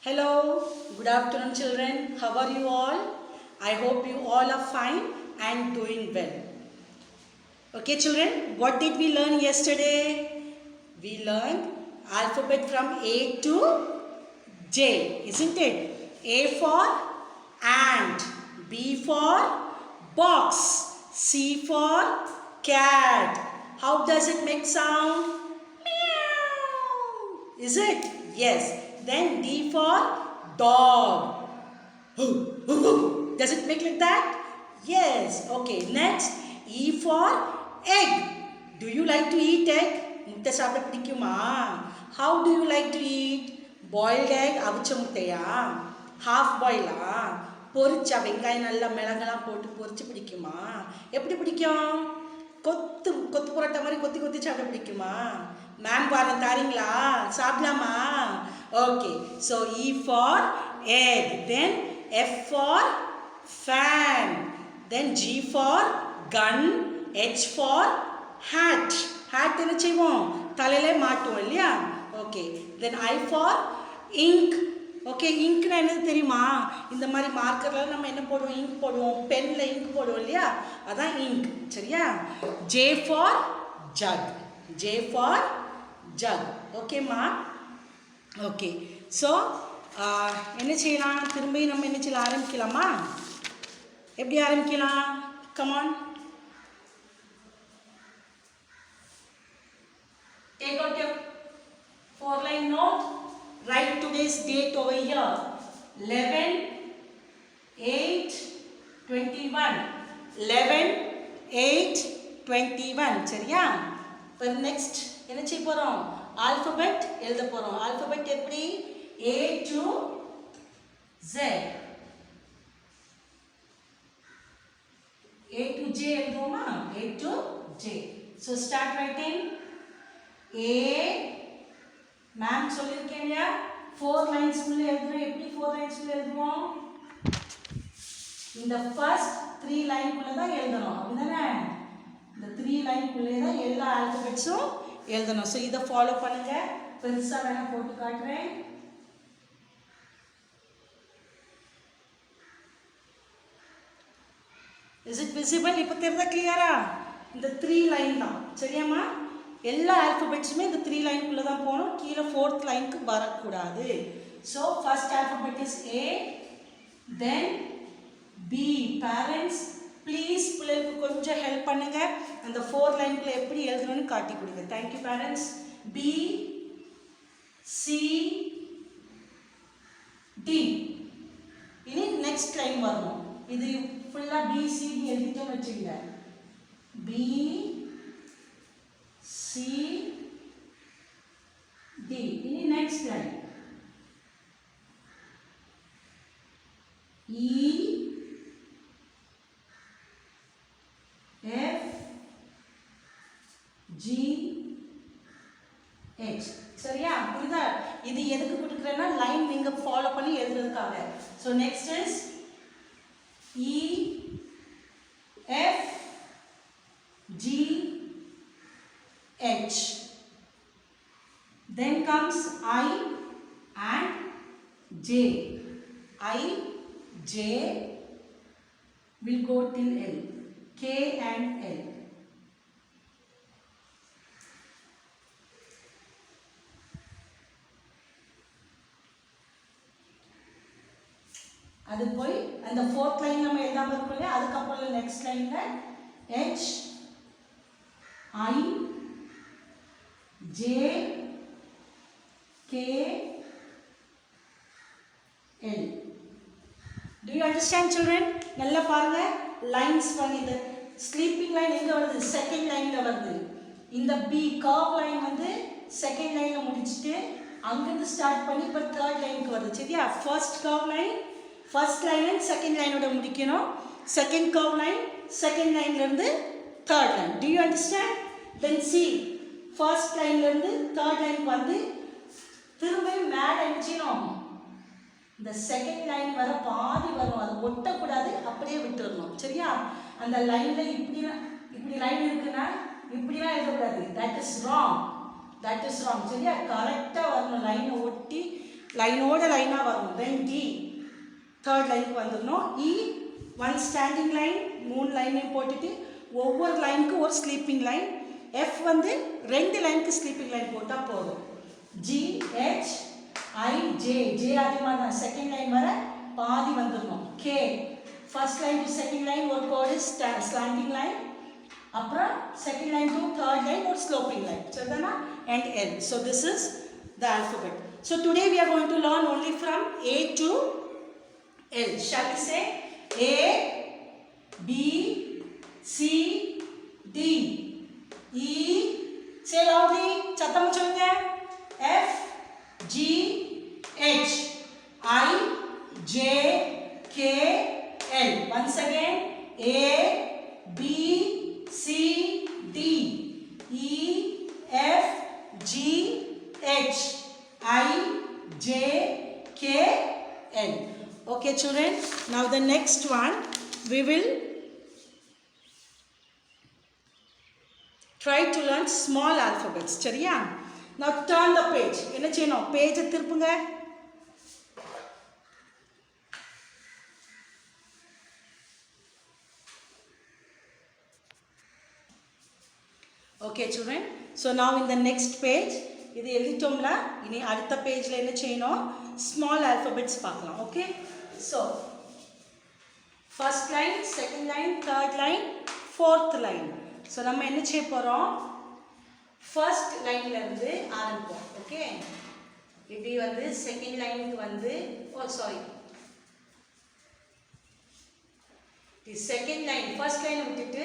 Hello, good afternoon children. How are you all? I hope you all are fine and doing well. Okay children, what did we learn yesterday? We learned alphabet from A to J, isn't it? A for ant, B for box, C for cat. How does it make sound? Meow. Is it? Yes. Then D for dog. Does it make like that? Yes. Okay. Next, E for egg. Do you like to eat egg? முட்டை சாப்பிட பிடிக்குமா? How do you like to eat? Boiled egg, அவிச்ச முட்டையா? Half boil பொரிச்சா வெங்காயம் நல்லா மிளகெல்லாம் போட்டு பொரிச்சு பிடிக்குமா? எப்படி பிடிக்கும்? கொத்து கொத்து புரோட்டா மாதிரி கொத்தி கொத்தி சாப்பிட பிடிக்குமா? மேம் பாருங்க தாரீங்களா? சாப்பிடலாமா? Okay. So E for egg. Then F for fan. Then G for gun. H for hat. Hat என்ன செய்வோம்? தலையிலே மாட்டுவோம் இல்லையா? Okay. Then I for ink. Okay, இங்க்னா என்னது தெரியுமா? இந்த மாதிரி மார்க்கரில் நம்ம என்ன போடுவோம்? இங்க் போடுவோம். பெனில் இங்க் போடுவோம் இல்லையா? அதான் இங்க். சரியா? J for jug. J for jug. ஓகேம்மா? ஓகே. ஸோ என்ன செய்யலாம்? திரும்பி நம்ம என்ன செய்யலாம்? ஆரம்பிக்கலாமா? எப்படி ஆரம்பிக்கலாம்? Come on. Take out your 4-line note. Write today's date over here. 11/8/21. 11/8/21. சரியா? இப்போ நெக்ஸ்ட் என்ன செய்ய போகிறோம்? ஆல்ஃபபெட் எழுத போகிறோம். ஆல்ஃபபெட் எப்படி? A to Z. A to J எழுதுவோமா? A to J. So start writing. A ma'am சொல்லியிருக்கேன் இல்லையா? 4 lines உள்ள எழுதுறோம். எப்படி 4 lines உள்ள எழுதுவோம்? இந்த ஃபர்ஸ்ட் 3 லைன் குள்ள தான் எழுதணும். அப்படிதானே? இந்த 3 லைன் குள்ளே தான் எல்லா ஆல்பபெட்ஸும் எழுதணும். ஸோ இதை ஃபாலோ பண்ணுங்க. பெருசாக வேணா போட்டு காட்டுறேன். Is it visible? இப்போ தெரிஞ்சா கிளியரா? இந்த 3 லைன் தான். சரியாம்மா? எல்லா ஆல்ஃபபெட்ஸுமே இந்த 3 லைனுக்குள்ளே தான் போகணும். கீழே 4th லைனுக்கு வரக்கூடாது. So first alphabet is A. Then B. Parents please பிள்ளைகளுக்கு கொஞ்சம் ஹெல்ப் பண்ணுங்க. அந்த 4 லைனுக்குள்ளே எப்படி எழுதணும்னு காட்டி கொடுங்க. Thank you parents. B, C, D. இனி நெக்ஸ்ட் லைன் வரணும். இது ஃபுல்லாக BC எழுதிட்டோம் வச்சுங்க. B, C, D. இனி next line E, F, G, H. சரியா? புரியுதா? இது எதுக்கு கொடுக்குறேன்னா லைன் நீங்க ஃபாலோ பண்ணி எழுதுறதுக்காக. So next is E, F, G, H. Then comes I and J. I, J will go till L. K and L. அது போய் அந்த 4th லைன் நம்ம எழுதாம இருக்கோம் இல்லையா? அதுக்கப்புறம் நெக்ஸ்ட் லைன்ல H, I, J, K, L. Do you understand children? நல்லா பாருங்க. லைன்ஸ் பாருங்க. இந்த ஸ்லீப்பிங் லைன் எங்க வருது? செகண்ட் லைன்ல வருது. இந்த B கர்வ் லைன் வந்து செகண்ட் லைன்ல முடிச்சிட்டு அங்கிருந்து ஸ்டார்ட் பண்ணி இப்போ 3rd லைனுக்கு வருது. சரியா? First curve line first line and second லைனோட முடிக்கணும். செகண்ட் கர்வ் லைன் செகண்ட் லைன்ல இருந்து 3rd line. Do you understand? Then see first லைன்ல இருந்து 3rd லைனுக்கு வந்து திரும்ப மேலே அடிச்சிடும். இந்த செகண்ட் லைன் வர பாதி வரும். அது ஒட்டக்கூடாது, அப்படியே விட்டுடணும். சரியா? அந்த லைன்ல இப்படி லைன் இருக்குன்னா இப்படிலாம் எழுதக்கூடாது. That is wrong. சரியா? கரெக்டாக வரணும். லைனை ஒட்டி லைனோட லைனாக வரணும். தென் டி தேர்ட் லைனுக்கு வந்துடணும். இ ஒன் ஸ்டாண்டிங் லைன், 3 லைனையும் போட்டுட்டு ஒவ்வொரு லைனுக்கு ஒரு ஸ்லீப்பிங் லைன். எஃப் வந்து 2 லைனுக்கு ஸ்லீப்பிங் லைன் போட்டால் போதும். G H I J, J அதிகமாக தான் செகண்ட் லைன் வர பாதி வந்துடணும். K first line to second line ஒரு கோடு ஸ்லாண்டிங் லைன், அப்புறம் second line to third line ஒரு ஸ்லோப்பிங் லைன். சரிதானா? And L. So this is the alphabet. So today we are going to learn only from A to L. Shall we say A, B, C, D, E, say loudly, சத்தம் சொல்லுங்க. F, G, H, I, J, K, L. Once again, A, B, C, D, E, F, G, H, I, J, K, L. Okay children, now the next one we will try to learn small alphabets. சரியா? Now turn the page. என்ன செய்யணும்? பேஜை திருப்புங்க. Okay children, so now in the next page இது எழுதிட்டோம்ல, இனி அடுத்த பேஜில் என்ன செய்யணும்? ஸ்மால் ஆல்ஃபபெட்ஸ் பார்க்கலாம். Okay, so first line, second line, third line, fourth line. So நம்ம என்ன செய்ய போகிறோம்? ஃபர்ஸ்ட் லைன்லேருந்து ஆரம்பிப்போம். ஓகே, இப்படி வந்து செகண்ட் லைனுக்கு வந்து செகண்ட் லைன் ஃபர்ஸ்ட் லைன் விட்டுட்டு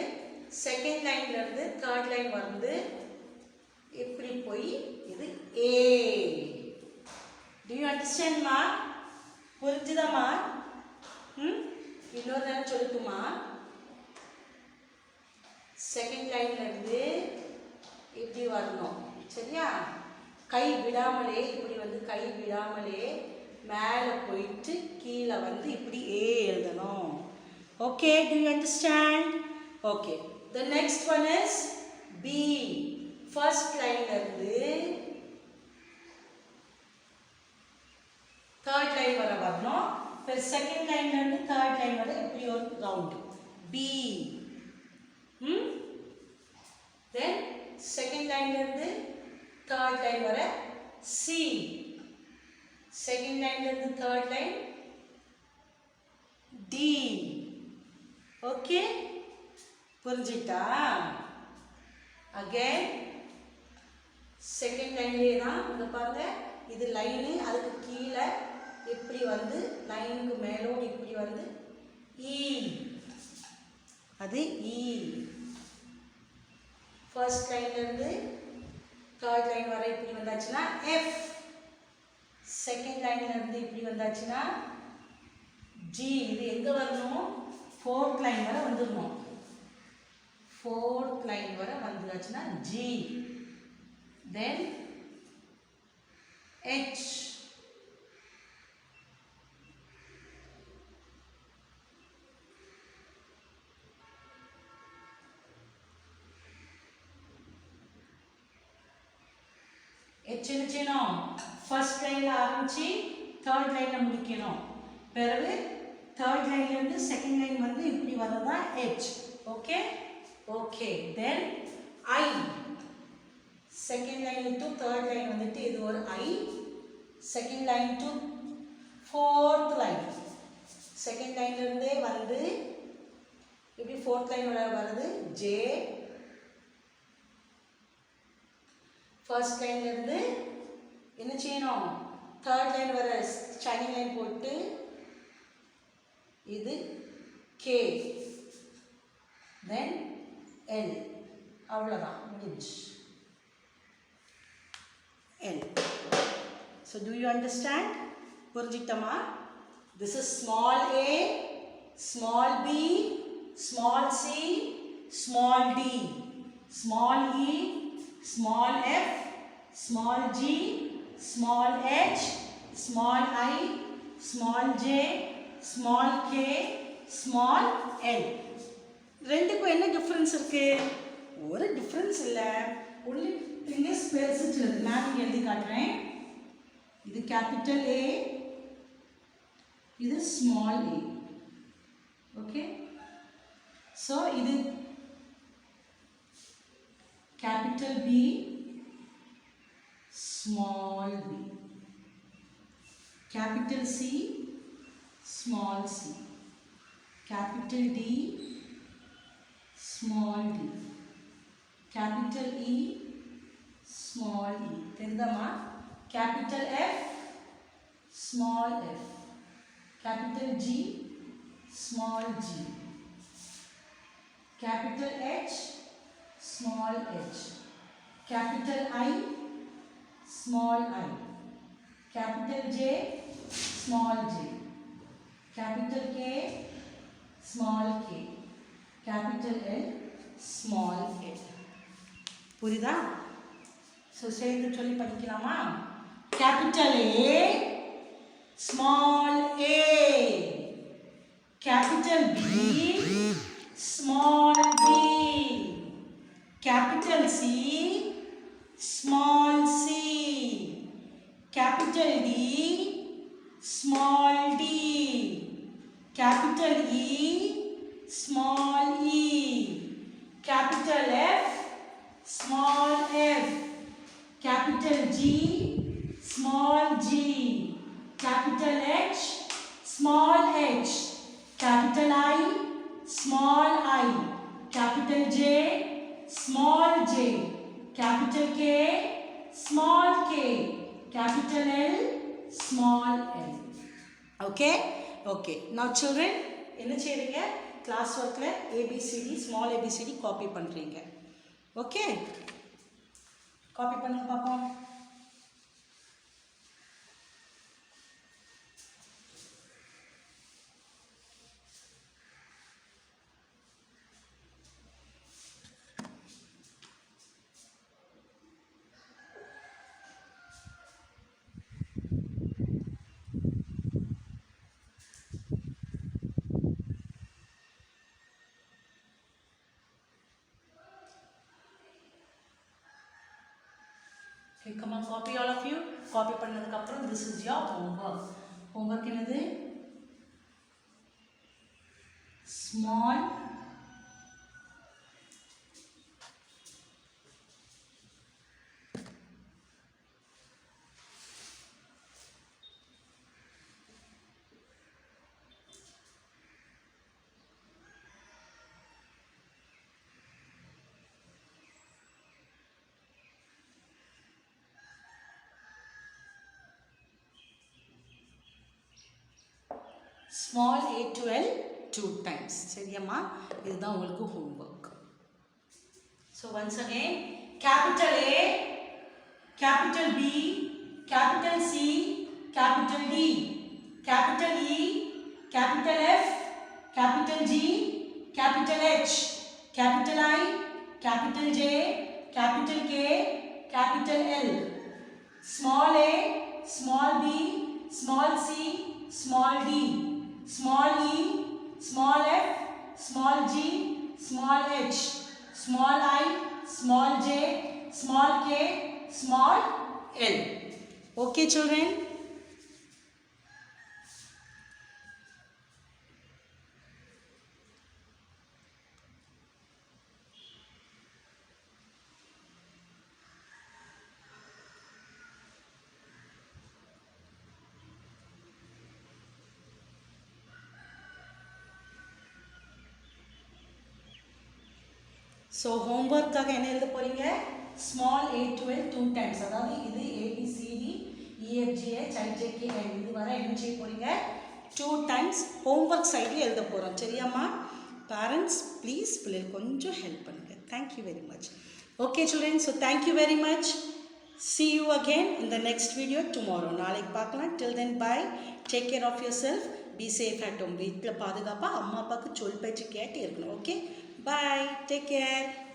செகண்ட் லைன்லேருந்து தேர்ட் லைன் வந்து இப்படி போய் இது ஏ. To you அண்டர்ஸ்டாண்ட்மா? புரிஞ்சுதாம்மா? இன்னொரு நேரம் சொல்லட்டுமா? செகண்ட் லைன்லேருந்து இப்படி வரணும். சரியா? கை விடாமலே இப்படி வந்து கை விடாமலே மேலே போயிட்டு கீழே வந்து இப்படி ஏ எழுதணும். Okay, to you understand? Okay, the next one is B. first line இருந்து third line வர வரணும். फिर second line இருந்து third line வர இப்படி ஒரு round B. then second line இருந்து third line வர C. second line இருந்து third line D. okay, புரிஞ்சிட்டா? அகைன் செகண்ட் லைன்லேயே தான் இங்கே பாருங்க, இது லைனு, அதுக்கு கீழே இப்படி வந்து லைனுக்கு மேலோடு இப்படி வந்து இ, அது இ. ஃபர்ஸ்ட் லைன்லேருந்து தேர்ட் லைன் வர இப்படி வந்தாச்சுன்னா எஃப். செகண்ட் லைன்லேருந்து இப்படி வந்தாச்சுன்னா ஜி. இது எங்கே வரணும்? ஃபோர்த் லைன் வர வந்துடணும். ஃபோர்த் லைன் வர வந்துச்சுன்னா ஜி. தென் ஹெச். ஹெச் என்ன செய்யணும்? ஃபர்ஸ்ட் லைனில் ஆரம்பித்து தேர்ட் லைனில் முடிக்கணும். பிறகு தேர்ட் லைன்லேருந்து செகண்ட் லைன் வந்து இப்படி வரதான் H. Okay, okay. Then I. Second line to third line வந்துட்டு இது ஒரு I. Second line to fourth line, second லைன்லேருந்தே வந்து இப்படி ஃபோர்த் லைன் வர்றது ஜே. ஃபர்ஸ்ட் லைன்லேருந்து என்ன செய்யணும்? தேர்ட் லைன் வர ஷைனிங் லைன் போட்டு இது கே. Then L. அவ்வளோதான், முடிஞ்சு. L. So do you understand? புரிஞ்சுக்கிட்டோமா? This is small A, small B, small C, small D, small E, small f, small g, small h, small I, small j, small k, small l. ரெண்டுக்கும் என்ன difference இருக்கு? ஒரு difference இல்லை. only thing is பெருசு சின்னது. நான் இங்கே எழுதி காட்டுறேன். இது capital A, இது small a. Okay, so இது capital B, small b, capital C, small c, capital D, small d, capital E, small e. தெரியுதாமா? capital F, small f, capital G, small g, capital H, small h, capital I, small I, capital J, small j, capital K, small k, capital L, small l. புரியுதா? So சேர்ந்து சொல்லி படிக்கலாமா? capital A, small a, capital B, small b, capital C, small c, capital D, small d, capital E, small e, capital F, small f, capital G, small g, capital H, small h, capital I, small I, capital J, small j, capital K, small k, capital L, small l. Okay? Okay. Now children, என்ன செய்றீங்க? Class ஒர்க்ல ABCD small ABCD copy பண்றீங்க. Okay? Copy பண்ணுங்க பாப்போம். Okay, come on, copy all of you. Copy பண்ணதுக்கு அப்புறம் this is your homework. Homework என்னது? Small small a to L 2 times. சரியாம்மா? இதுதான் உங்களுக்கு homework. So once again, capital A, capital B, capital C, capital D, capital E, capital F, capital G, capital H, capital I, capital J, capital K, capital L, small a, small b, small c, small d, small e, small f, small g, small h, small I, small j, small k, small l. Okay children? So ஹோம்ஒர்க்காக என்ன எழுத போகிறீங்க? Small a to L 2 times. அதாவது இது ABCD EFGH IJKL இது வர என்ன செய்ய போகிறீங்க? 2 டைம்ஸ் ஹோம்ஒர்க் சைடில் எழுத போகிறோம். சரியாம்மா? பேரண்ட்ஸ் ப்ளீஸ் பிள்ளைகள் கொஞ்சம் ஹெல்ப் பண்ணுங்கள். Thank you very much. Okay children, so thank you very much. See you again in the next video tomorrow. நாளைக்கு பார்க்கலாம். Till then bye. Take care of yourself. Be safe at home. வீட்டில் பாதுகாப்பாக அம்மா அப்பாவுக்கு சொல் பேச்சு கேட்டு இருக்கணும். ஓகே? Bye. Take care.